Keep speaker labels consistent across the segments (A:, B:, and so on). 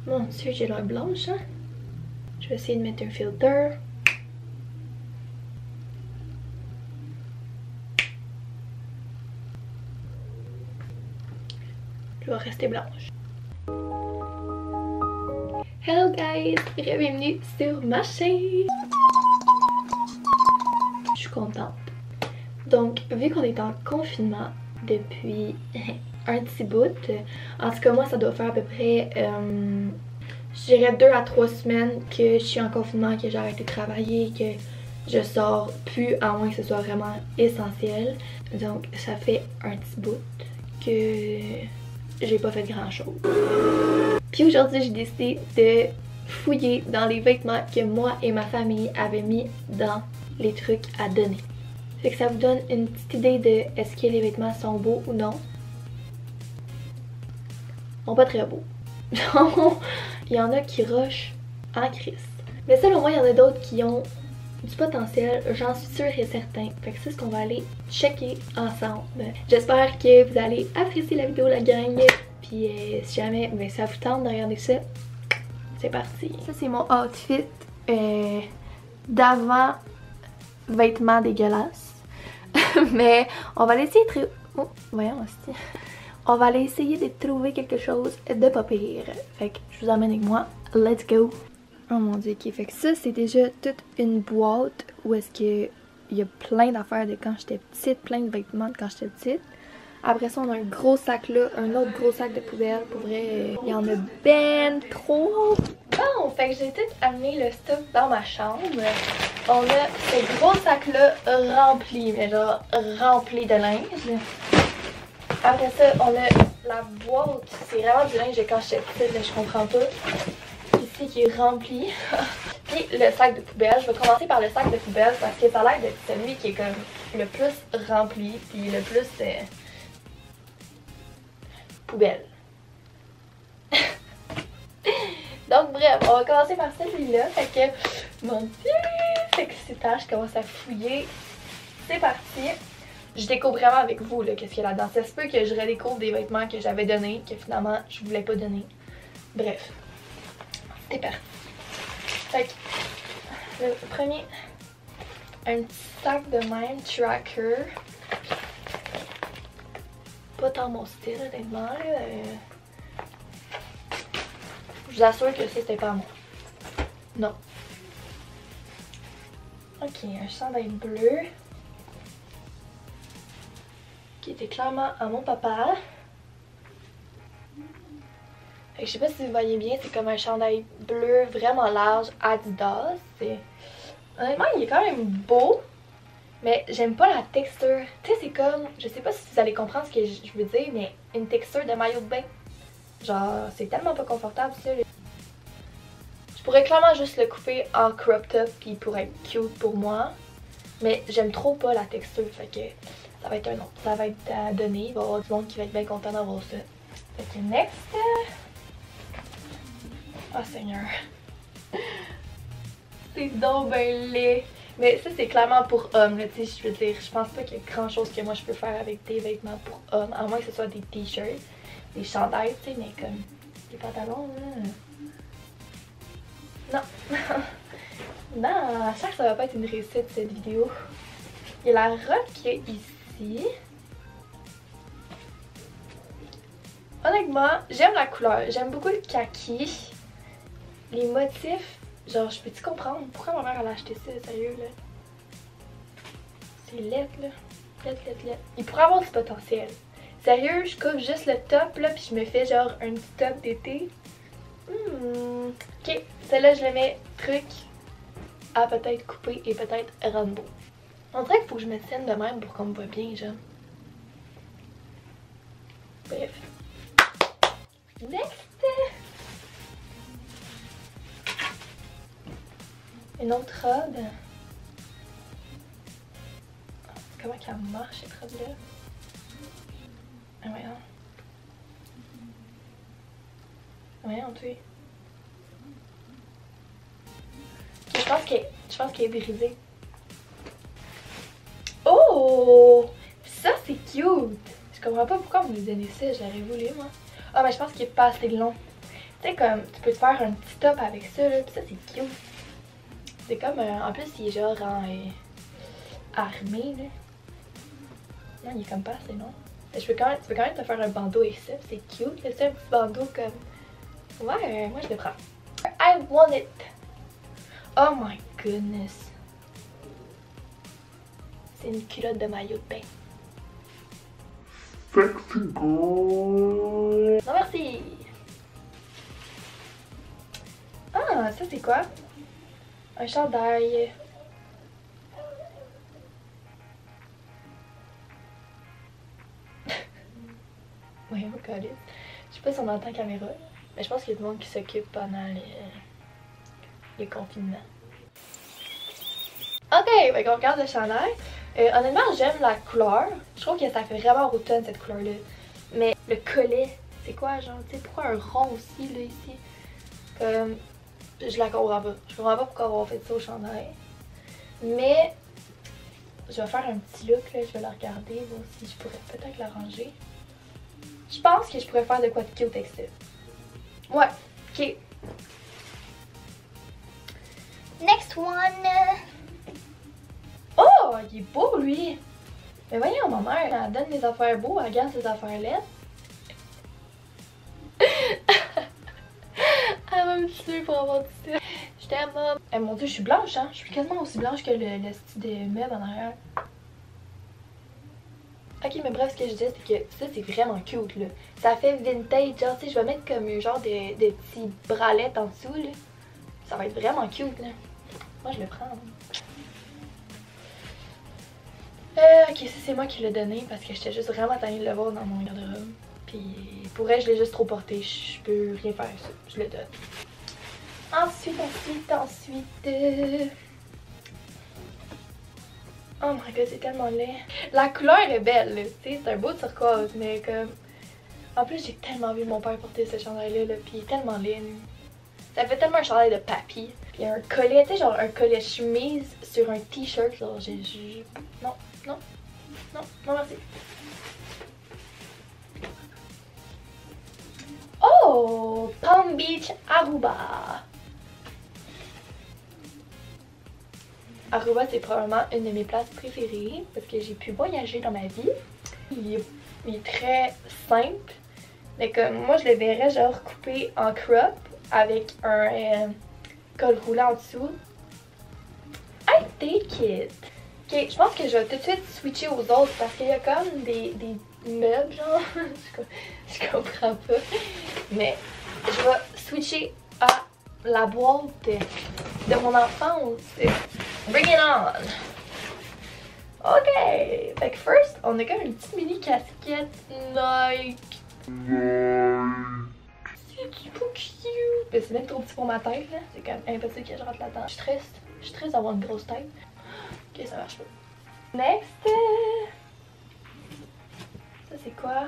A: Mon Dieu, j'ai l'air blanche, hein? Je vais essayer de mettre un filter. Je vais rester blanche. Hello guys! Bienvenue sur ma chaîne! Je suis contente. Donc, vu qu'on est en confinement depuis un petit bout, en tout cas moi ça doit faire à peu près, je dirais 2 à 3 semaines que je suis en confinement, que j'ai arrêté de travailler, que je sors plus à moins que ce soit vraiment essentiel. Donc ça fait un petit bout que j'ai pas fait grand chose. Puis aujourd'hui j'ai décidé de fouiller dans les vêtements que moi et ma famille avaient mis dans les trucs à donner. Fait que ça vous donne une petite idée de est-ce que les vêtements sont beaux ou non. Ils sont pas très beaux. Il y en a qui rushent en crise. Mais selon moi, il y en a d'autres qui ont du potentiel, j'en suis sûre et certain. Fait que c'est ce qu'on va aller checker ensemble. J'espère que vous allez apprécier la vidéo, la gang. Puis si jamais ça vous tente de regarder ça, c'est parti. Ça c'est mon outfit d'avant vêtements dégueulasses. Mais on va essayer de on va aller essayer de trouver quelque chose de pas pire. Fait que je vous emmène avec moi. Let's go! Oh mon dieu, ok. Fait que ça c'est déjà toute une boîte où est-ce que il y a plein d'affaires de quand j'étais petite, plein de vêtements de quand j'étais petite. Après ça on a un gros sac là, un autre gros sac de poubelle. Pour vrai, il y en a ben trop. Bon, fait que j'ai tout amené le stuff dans ma chambre. On a ce gros sac là rempli, mais genre rempli de linge. Après ça, on a la boîte, c'est vraiment du linge de quand j'étais petite, là, je comprends pas. Ici qui est rempli. Puis le sac de poubelle, je vais commencer par le sac de poubelle parce que ça a l'air d'être celui qui est comme le plus rempli, puis le plus poubelle. Donc bref, on va commencer par celui-là. Fait que, mon dieu, fait que c'est tard, je commence à fouiller. C'est parti. Je découvre vraiment avec vous qu'est-ce qu'il y a là-dedans. Ça se peut que je redécouvre des vêtements que j'avais donnés, que finalement je voulais pas donner. Bref, c'est parti. Fait que, le premier, un petit sac de même, tracker. Pas tant mon style, honnêtement. Là. Je vous assure que ça, c'était pas moi. Non. Ok, un chandail bleu. Qui était clairement à mon papa. Fait que je sais pas si vous voyez bien, c'est comme un chandail bleu vraiment large Adidas. Honnêtement, il est quand même beau. Mais j'aime pas la texture. Tu sais, c'est comme, je sais pas si vous allez comprendre ce que je veux dire, mais une texture de maillot de bain. Genre, c'est tellement pas confortable ça. Je pourrais clairement juste le couper en crop top puis il pourrait être cute pour moi. Mais j'aime trop pas la texture, fait que ça va être un autre. Ça va être à donner, il va y avoir du monde qui va être bien content d'avoir ça. Fait que next. Oh Seigneur. C'est donc ben laid. Mais ça c'est clairement pour hommes, tu sais, je veux dire, je pense pas qu'il y ait grand chose que moi je peux faire avec des vêtements pour hommes, à moins que ce soit des t-shirts, des chandails, tu sais, mais comme des pantalons, là. Non. Non, je sens que ça va pas être une réussite cette vidéo. Il y a la robe qu'il y a ici. Honnêtement, j'aime la couleur, j'aime beaucoup le kaki. Les motifs, genre je peux-tu comprendre pourquoi ma mère elle a acheté ça, sérieux là? C'est laid là, laid. Il pourrait avoir du potentiel. Sérieux, je coupe juste le top là puis je me fais genre un petit top d'été. Ok, celle-là je le mets truc à peut-être couper et peut-être rendre beau. On dirait qu'il faut que je me tienne de même pour qu'on me voit bien, genre. Bref. Next! Une autre robe. Comment qu'elle marche cette robe-là? Ah voyons. Voyons, tu sais. Ok, je pense qu'elle est brisée. Oh! Ça c'est cute! Je comprends pas pourquoi vous me donnez ça, j'aurais voulu moi. Ah mais je pense qu'il est pas assez long. Tu sais, comme, tu peux te faire un petit top avec ça, là, pis ça, c'est cute. C'est comme, en plus, il est genre en armé, là. Non, il est comme pas assez long. Tu peux quand même te faire un bandeau avec ça, c'est cute, là, c'est un petit bandeau comme... Ouais, moi je le prends. I want it! Oh my goodness! C'est une culotte de maillot de bain. Sexy girl! Non merci! Ah, ça c'est quoi? Un chandail. Oui, on calisse. Je sais pas si on entend la caméra, mais je pense qu'il y a du monde qui s'occupe pendant les confinements. Ok, on regarde le chandail. Honnêtement, j'aime la couleur. Je trouve que ça fait vraiment automne cette couleur-là. Mais le collet, c'est quoi, genre, tu sais, pourquoi un rond aussi, là, ici? Comme, je la comprends pas. Je comprends pas pourquoi on fait ça au chandail. Mais, je vais faire un petit look, là, je vais la regarder, voir si je pourrais peut-être l'arranger. Je pense que je pourrais faire de quoi de cute avec ça. Ouais, ok. Next one! Oh, il est beau, lui! Mais voyons, ma mère, elle donne des affaires beaux, elle garde ses affaires laides. Elle va me tuer pour avoir dit ça. Je t'aime, maman. Eh mon dieu, je suis blanche, hein? Je suis quasiment aussi blanche que le style des meubles en arrière. Ok, mais bref, ce que je disais, c'est que ça, c'est vraiment cute, là. Ça fait vintage, genre, tu sais, je vais mettre comme genre des petits bralettes en dessous, là. Ça va être vraiment cute, là. Moi, je le prends. Ok, ça, c'est moi qui l'ai donné parce que j'étais juste vraiment tannée de le voir dans mon garde-robe. Puis, pour elle, je l'ai juste trop porté. Je peux rien faire ça. Je le donne. Ensuite. Oh my god, c'est tellement laid. La couleur est belle, tu sais, c'est un beau turquoise, mais comme... En plus, j'ai tellement vu mon père porter ce chandail-là, là, puis il est tellement laid, lui. Ça fait tellement un chandail de papy. Puis un collet, tu sais, genre un collet chemise sur un t-shirt, genre Non, non, non, non merci. Oh! Palm Beach, Aruba. Aruba, c'est probablement une de mes places préférées parce que j'ai pu voyager dans ma vie. Il est très simple, mais comme moi je le verrais genre coupé en crop avec un col roulant en dessous. I take it! Ok, je pense que je vais tout de suite switcher aux autres parce qu'il y a comme des meubles genre, je comprends pas. Mais je vais switcher à la boîte de mon enfance. Bring it on! Ok! Fait que first, on a comme une petite mini casquette Nike. C'est trop cute! Mais c'est même trop petit pour ma tête là. C'est quand même impossible que je rentre là-dedans. Je suis triste d'avoir une grosse tête. Ok, ça marche pas. Next! Ça c'est quoi?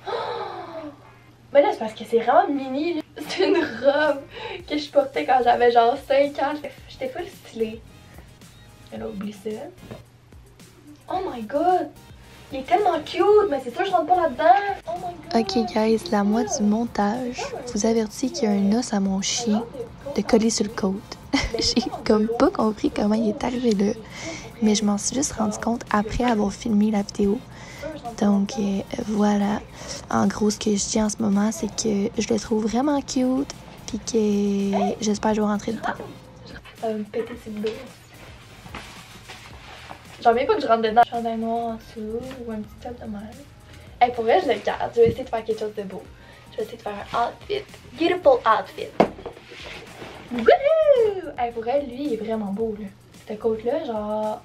A: Oh! Mais là c'est parce que c'est vraiment mini là. C'est une robe que je portais quand j'avais genre 5 ans. J'étais full stylée. Elle a oublié ça. Oh my god! Il est tellement cute, mais c'est sûr que je rentre pas là-dedans. Oh my god!
B: Ok guys, la moitié du montage vous avertit qu'il y a un os à mon chien de coller sur le côte. J'ai comme pas compris comment il est arrivé là, mais je m'en suis juste rendu compte après avoir filmé la vidéo. Donc voilà, en gros ce que je dis en ce moment c'est que je le trouve vraiment cute puis que j'espère que je vais rentrer dedans.
A: Ça va me péter ses dos. J'en reviens pas que je rentre dedans. Un chandail noir en dessous ou un petit top de même. Hey, pour vrai, je le garde. Je vais essayer de faire quelque chose de beau. Je vais essayer de faire un outfit. Beautiful outfit. Wouhou! Hey, pour vrai, lui, il est vraiment beau, là. Cette côte-là, genre...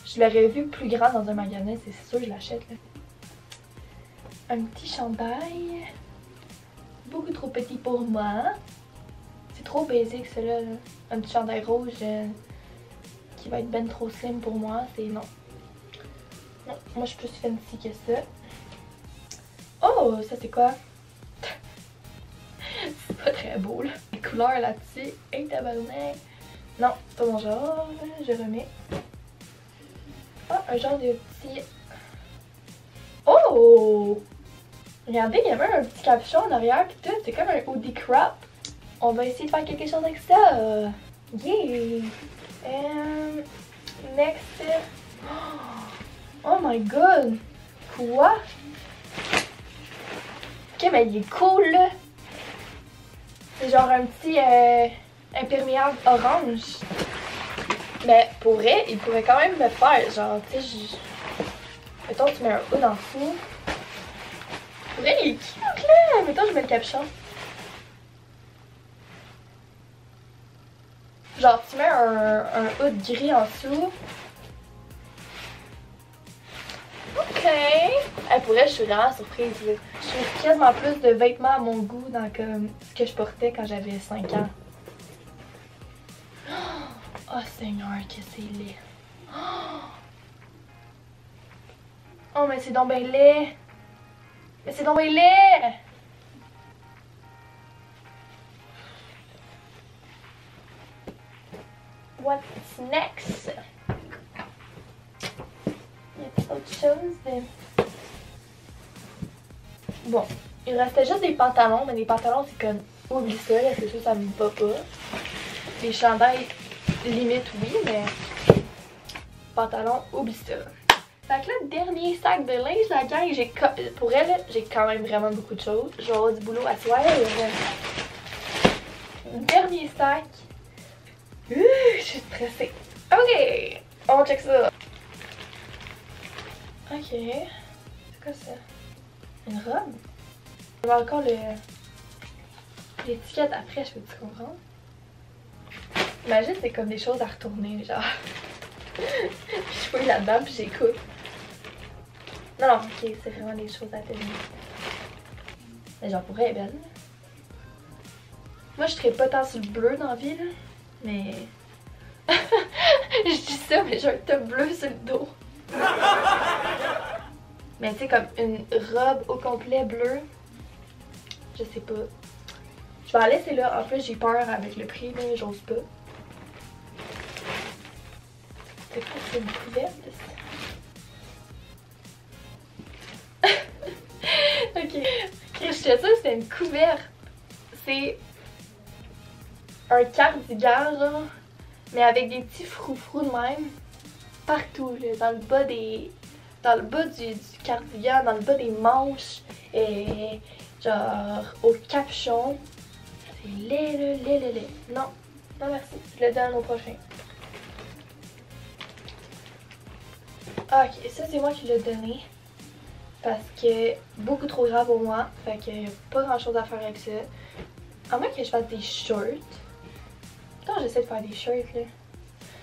A: Je l'aurais vu plus grand dans un magasin, c'est sûr que je l'achète, là. Un petit chandail. Beaucoup trop petit pour moi. C'est trop basic, celui-là, là. Un petit chandail rouge... qui va être ben trop slim pour moi, c'est non. Non, moi je suis plus fancy que ça. Oh, ça c'est quoi? C'est pas très beau là. Les couleurs là-dessus, hey tabarnak. Non, c'est pas mon genre, je remets. Ah, un genre de petit... Oh! Regardez, il y a même un petit capuchon en arrière pis tout, c'est comme un hoodie crop. On va essayer de faire quelque chose avec ça. Yeah! Next. Oh my god! Quoi? Ok, mais il est cool là! C'est genre un petit imperméable orange. Mais pour vrai, il pourrait quand même me faire. Genre, tu sais, mettons, tu mets un hood en dessous. Pour vrai, il est cute là! Mettons, je mets le capuchon. Genre, tu mets un hood gris en dessous. Ok! Pour elle, je suis vraiment surprise. Là. Je trouve quasiment plus de vêtements à mon goût dans comme, ce que je portais quand j'avais 5 ans. Oh Seigneur, que c'est laid. Oh, mais c'est donc ben laid. Mais c'est donc ben laid. What's next? Y a autre chose de... Bon, il restait juste des pantalons, mais les pantalons c'est comme oublie ça, là, c'est sûr ça me va pas. Les chandails, limite oui, mais pantalons, oublie ça. Fait que là, dernier sac de linge, la gang, pour elle, j'ai quand même vraiment beaucoup de choses. Je vais avoir du boulot à soir. Dernier sac. Je suis stressée. Ok, on check ça. Ok, c'est quoi ça? Une robe? On va encore l'étiquette après, je peux-tu comprendre? Imagine, c'est comme des choses à retourner, genre. Puis je fouille là-dedans, puis j'écoute. Non, non, ok, c'est vraiment des choses à tenir. Mais genre, pour elle, est belle. Moi, je serais pas tant sur le bleu dans la vie, là. Mais... je dis ça, mais j'ai un top bleu sur le dos. Mais tu sais, comme une robe au complet bleu. Je sais pas. Je vais en laisser là. En plus, j'ai peur avec le prix, mais j'ose pas. C'est quoi, c'est une couverte? Ok. Je suis sûre que c'est une couverte. C'est un cardigan, genre. Mais avec des petits froufrous de même. Partout, là. Dans le bas des... Dans le bas du cardigan, dans le bas des manches. Et genre au capuchon. C'est laid, là, laid. Non, non merci. Je le donne au prochain. Ok, ça c'est moi qui l'ai donné. Parce que beaucoup trop grave pour moi. Fait que pas grand chose à faire avec ça. À moins que je fasse des shorts. Quand j'essaie de faire des shorts là.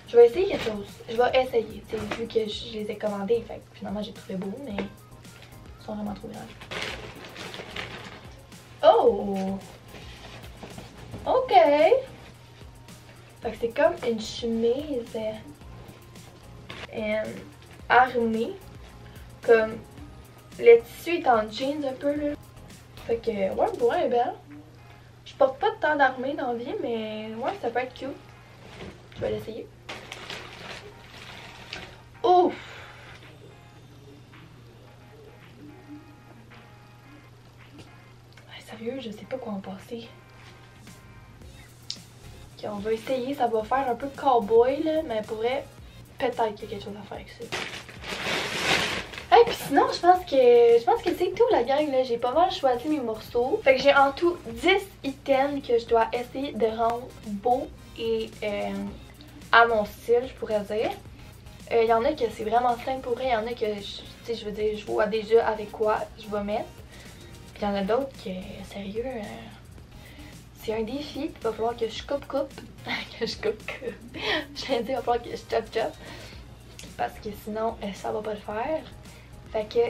A: Je vais essayer quelque chose. Je vais essayer. T'sais, vu que je les ai commandés. Fait que finalement j'ai trouvé beau. Mais ils sont vraiment trop grands. Oh! Ok! Fait que c'est comme une chemise armée. Comme le tissu est en jeans un peu là. Fait que ouais, pour elle est belle. Je porte pas tant d'armée dans la vie, mais ouais, ça peut être cute. Je vais l'essayer. Ouf! Ouais, sérieux, je sais pas quoi en passer. Ok, on va essayer, ça va faire un peu cowboy là, mais pour vrai, peut-être qu'il y a quelque chose à faire avec ça. Et puis sinon, je pense que c'est tout la gang là. J'ai pas mal choisi mes morceaux. Fait que j'ai en tout 10 items que je dois essayer de rendre beau et à mon style, je pourrais dire. Il y en a que c'est vraiment simple pour eux. Il y en a que, je veux dire, je vois déjà avec quoi je vais mettre. Puis il y en a d'autres que, sérieux, c'est un défi. Il va falloir que je coupe. Que je coupe. Je viens de dire, il va falloir que je chop. Parce que sinon, ça va pas le faire. Fait que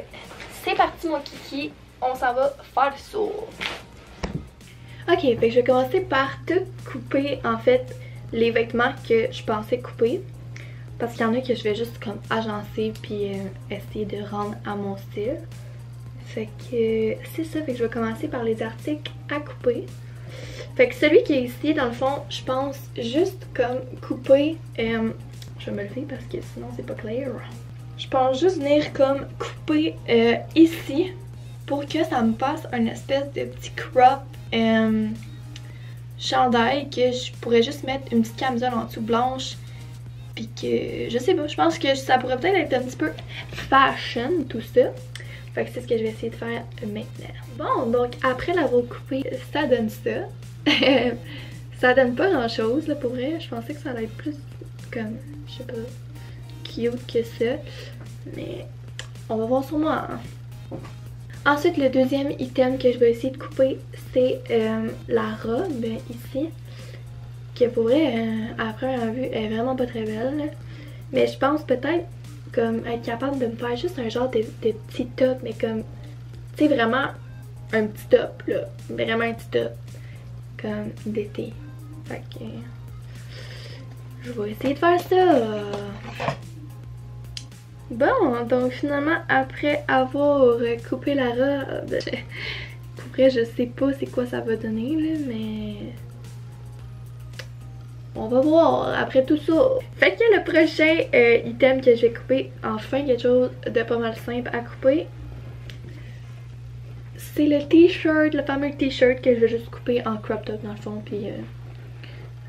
A: c'est parti mon kiki, on s'en va faire le saut. Ok, fait que je vais commencer par tout couper en fait les vêtements que je pensais couper. Parce qu'il y en a que je vais juste comme agencer puis essayer de rendre à mon style. Fait que c'est ça, fait que je vais commencer par les articles à couper. Fait que celui qui est ici, dans le fond, je pense juste comme couper... je vais me lever parce que sinon c'est pas clair. Je pense juste venir comme couper ici, pour que ça me fasse un espèce de petit crop chandail que je pourrais juste mettre une petite camisole en dessous blanche. Puis que, je sais pas, je pense que ça pourrait peut-être être un petit peu fashion tout ça. Fait que c'est ce que je vais essayer de faire maintenant. Bon, donc après l'avoir coupé, ça donne ça. Ça donne pas grand chose là pour vrai. Je pensais que ça allait être plus comme, je sais pas, cute que ça. Mais on va voir sûrement. Hein. Ensuite, le deuxième item que je vais essayer de couper, c'est la robe ici. Que pour vrai, à première vue, elle est vraiment pas très belle. Là. Mais je pense peut-être comme être capable de me faire juste un genre de petit top, mais comme, tu sais, vraiment un petit top, là. Vraiment un petit top. Comme d'été. Fait que je vais essayer de faire ça. Bon, donc finalement, après avoir coupé la robe, pour vrai, je sais pas c'est quoi ça va donner, là, mais on va voir après tout ça. Fait que le prochain item que je vais couper, enfin quelque chose de pas mal simple à couper, c'est le t-shirt, le fameux t-shirt que je vais juste couper en crop top dans le fond, puis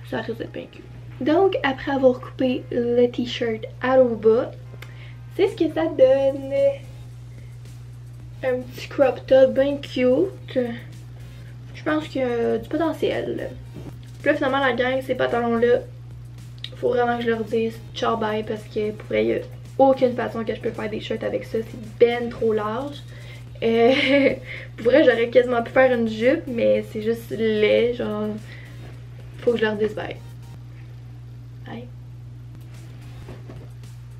A: ça risque d'être bien cute. Donc après avoir coupé le t-shirt à au bas, c'est ce que ça donne. Un petit crop top bien cute. Je pense qu'il y a du potentiel. Puis là finalement la gang, ces pantalons-là, faut vraiment que je leur dise ciao bye parce que pour vrai, il n'y a aucune façon que je peux faire des shirts avec ça. C'est ben trop large. Pour vrai, j'aurais quasiment pu faire une jupe, mais c'est juste laid. Genre, faut que je leur dise bye. Bye.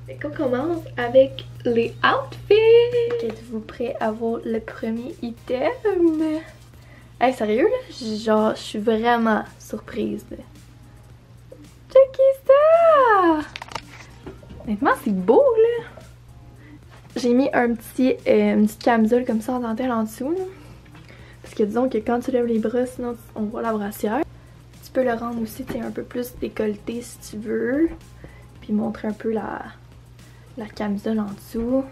A: Fait qu'on commence avec les outfits. Êtes-vous prêts à voir le premier item? Hey, sérieux là? Genre, je suis vraiment surprise. Checkez ça! Honnêtement, c'est beau là! J'ai mis une petite camisole comme ça en dentelle en dessous. Là. Parce que disons que quand tu lèves les bras, sinon on voit la brassière. Tu peux le rendre aussi un peu plus décolleté si tu veux. Puis montrer un peu la camisole en dessous.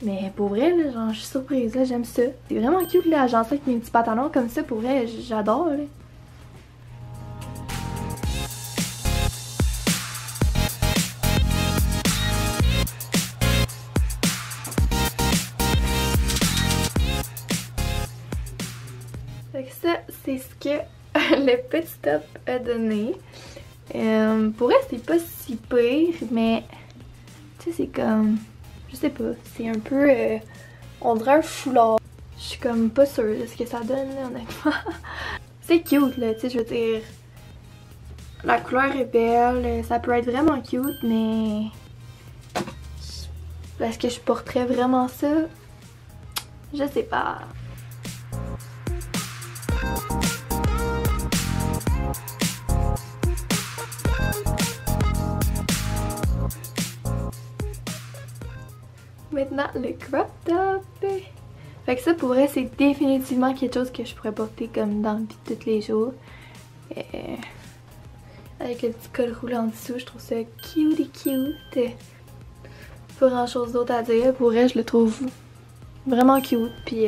A: Mais pour vrai, là, genre, je suis surprise, là, j'aime ça. C'est vraiment cute, là, agencé avec mes petits pantalons comme ça, pour vrai, j'adore, là. Fait que ça, c'est ce que le petit top a donné. Pour vrai, c'est pas si pire, mais tu sais, c'est comme, je sais pas, c'est un peu, on dirait un foulard. Je suis comme pas sûre de ce que ça donne, là, honnêtement. C'est cute, là, tu sais, je veux dire, la couleur est belle, ça peut être vraiment cute, mais est-ce que je porterais vraiment ça? Je sais pas. Maintenant, le crop top. Fait que ça, pour vrai, c'est définitivement quelque chose que je pourrais porter comme dans la vie de tous les jours. Avec le petit col roulé en dessous, je trouve ça cute et cute. Pas grand chose d'autre à dire. Pour vrai, je le trouve vraiment cute. Puis,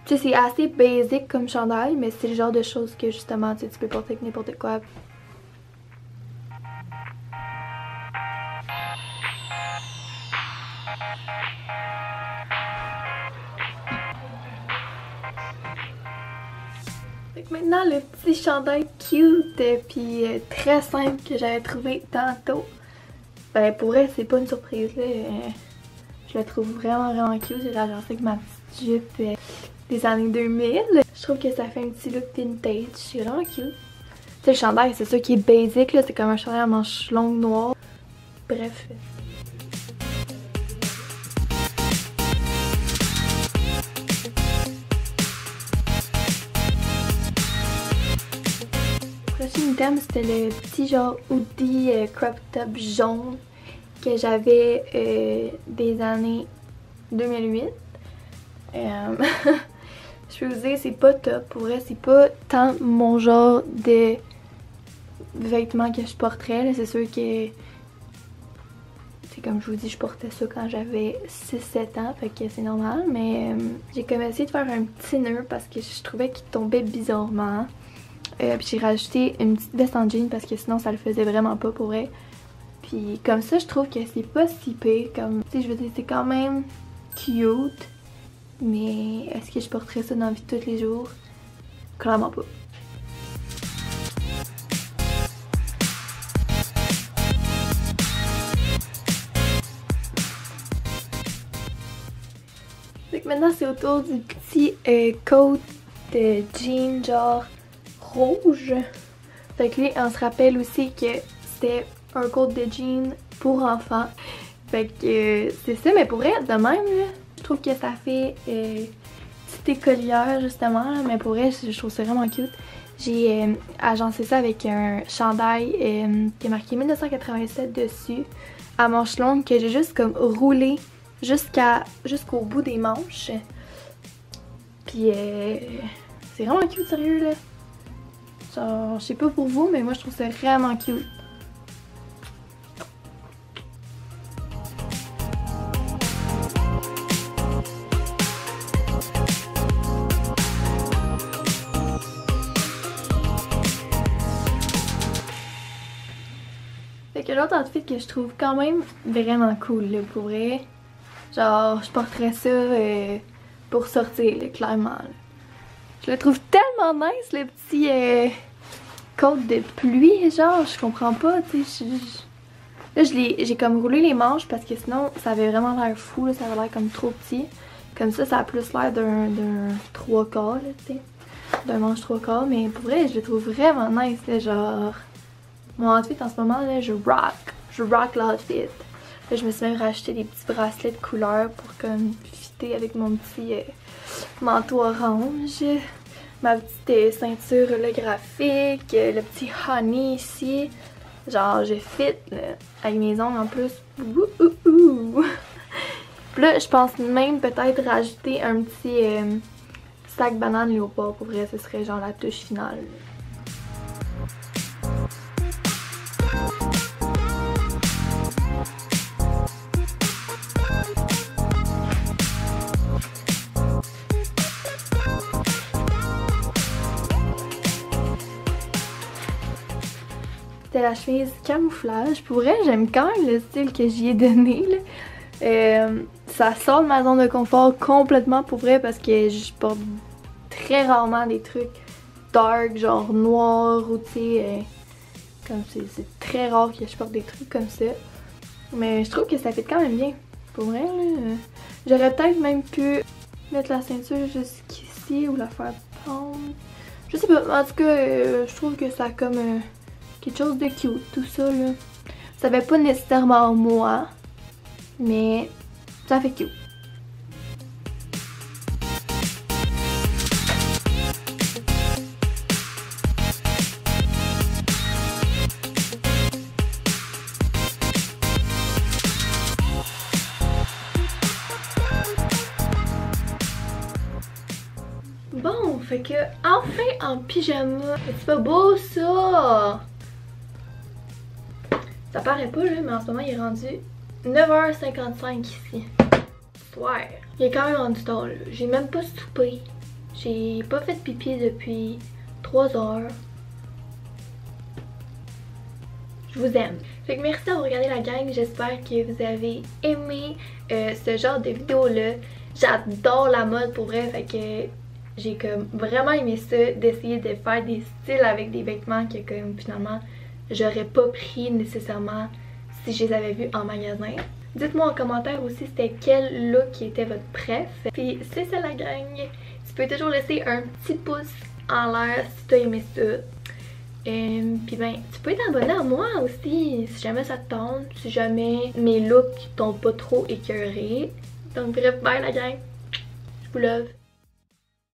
A: tu sais, c'est assez basic comme chandail, mais c'est le genre de choses que justement, tu peux porter avec n'importe quoi. Fait que maintenant, le petit chandail cute puis très simple que j'avais trouvé tantôt. Ben pour elle, c'est pas une surprise là. Je le trouve vraiment cute. J'ai agencé avec ma petite jupe des années 2000. Je trouve que ça fait un petit look vintage. C'est vraiment cute. Tu sais, le chandail, c'est ça qui est basic là. C'est comme un chandail à manches longues noires. Bref. Le prochain item, c'était le petit genre hoodie crop top jaune que j'avais des années 2008. Je peux vous dire, c'est pas top. Pour vrai, c'est pas tant mon genre de vêtements que je porterais. C'est sûr que c'est comme je vous dis, je portais ça quand j'avais 6-7 ans, fait que c'est normal. Mais j'ai comme essayé de faire un petit nœud parce que je trouvais qu'il tombait bizarrement. Puis j'ai rajouté une petite veste en jean parce que sinon ça le faisait vraiment pas pour vrai. Puis comme ça, je trouve que c'est pas si pire. Comme, tu sais, je veux dire, c'est quand même cute. Mais est-ce que je porterais ça dans la vie de tous les jours? Clairement pas. Donc maintenant, c'est au tour du petit coat de jean genre rouge. Fait que lui, on se rappelle aussi que c'était un coat de jean pour enfants. Fait que c'est ça, mais pour vrai, de même, là, je trouve que ça fait petite écolière justement, là, mais pour vrai, je trouve ça vraiment cute. J'ai agencé ça avec un chandail qui est marqué 1987 dessus, à manches longues, que j'ai juste comme roulé jusqu'au bout des manches. Puis c'est vraiment cute, sérieux là. Genre, je sais pas pour vous, mais moi je trouve ça vraiment cute. Fait que l'autre outfit que je trouve quand même vraiment cool, là, pour vrai. Genre, je porterais ça pour sortir, là, clairement. Là. Je le trouve tellement nice, le petit coat de pluie, genre, je comprends pas, tu sais. Là, j'ai comme roulé les manches parce que sinon, ça avait vraiment l'air fou, là, ça avait l'air comme trop petit. Comme ça a plus l'air d'un 3/4, là, tu sais. D'un manche 3/4, mais pour vrai, je le trouve vraiment nice, là, genre... Mon outfit en ce moment, là, je rock l'outfit. Là, je me suis même racheté des petits bracelets de couleur pour comme fitter avec mon petit manteau orange. Ma petite ceinture holographique, le petit honey ici. Genre, je fit là, avec mes ongles en plus. Puis là, je pense même peut-être rajouter un petit sac banane léopard. Pour vrai, ce serait genre la touche finale. C'était la chemise camouflage. Pour vrai, j'aime quand même le style que j'y ai donné. Là. Ça sort de ma zone de confort complètement pour vrai parce que je porte très rarement des trucs dark, genre noir ou tu sais, comme c'est très rare que je porte des trucs comme ça. Mais je trouve que ça fait quand même bien. Pour vrai, là. J'aurais peut-être même pu mettre la ceinture jusqu'ici ou la faire pendre. Je sais pas, en tout cas, je trouve que ça a comme... quelque chose de cute, tout ça là. Ça fait pas nécessairement moi, mais ça fait cute. Bon, fait que enfin en pyjama. C'est pas beau ça? Ça paraît pas là, mais en ce moment il est rendu 9h55 ici. Ouais. Il est quand même rendu tard là. J'ai même pas soupé. J'ai pas fait pipi depuis 3 heures. Je vous aime. Fait que merci d'avoir regardé la gang. J'espère que vous avez aimé ce genre de vidéo là. J'adore la mode pour vrai. Fait que j'ai comme vraiment aimé ça. D'essayer de faire des styles avec des vêtements que comme finalement j'aurais pas pris nécessairement si je les avais vus en magasin. Dites-moi en commentaire aussi c'était quel look qui était votre préf. Puis c'est ça la gang. Tu peux toujours laisser un petit pouce en l'air si tu as aimé ça. Puis ben, tu peux t'abonner à moi aussi si jamais ça te tente, si jamais mes looks t'ont pas trop écœuré. Donc bref, bye la gang. Je vous love.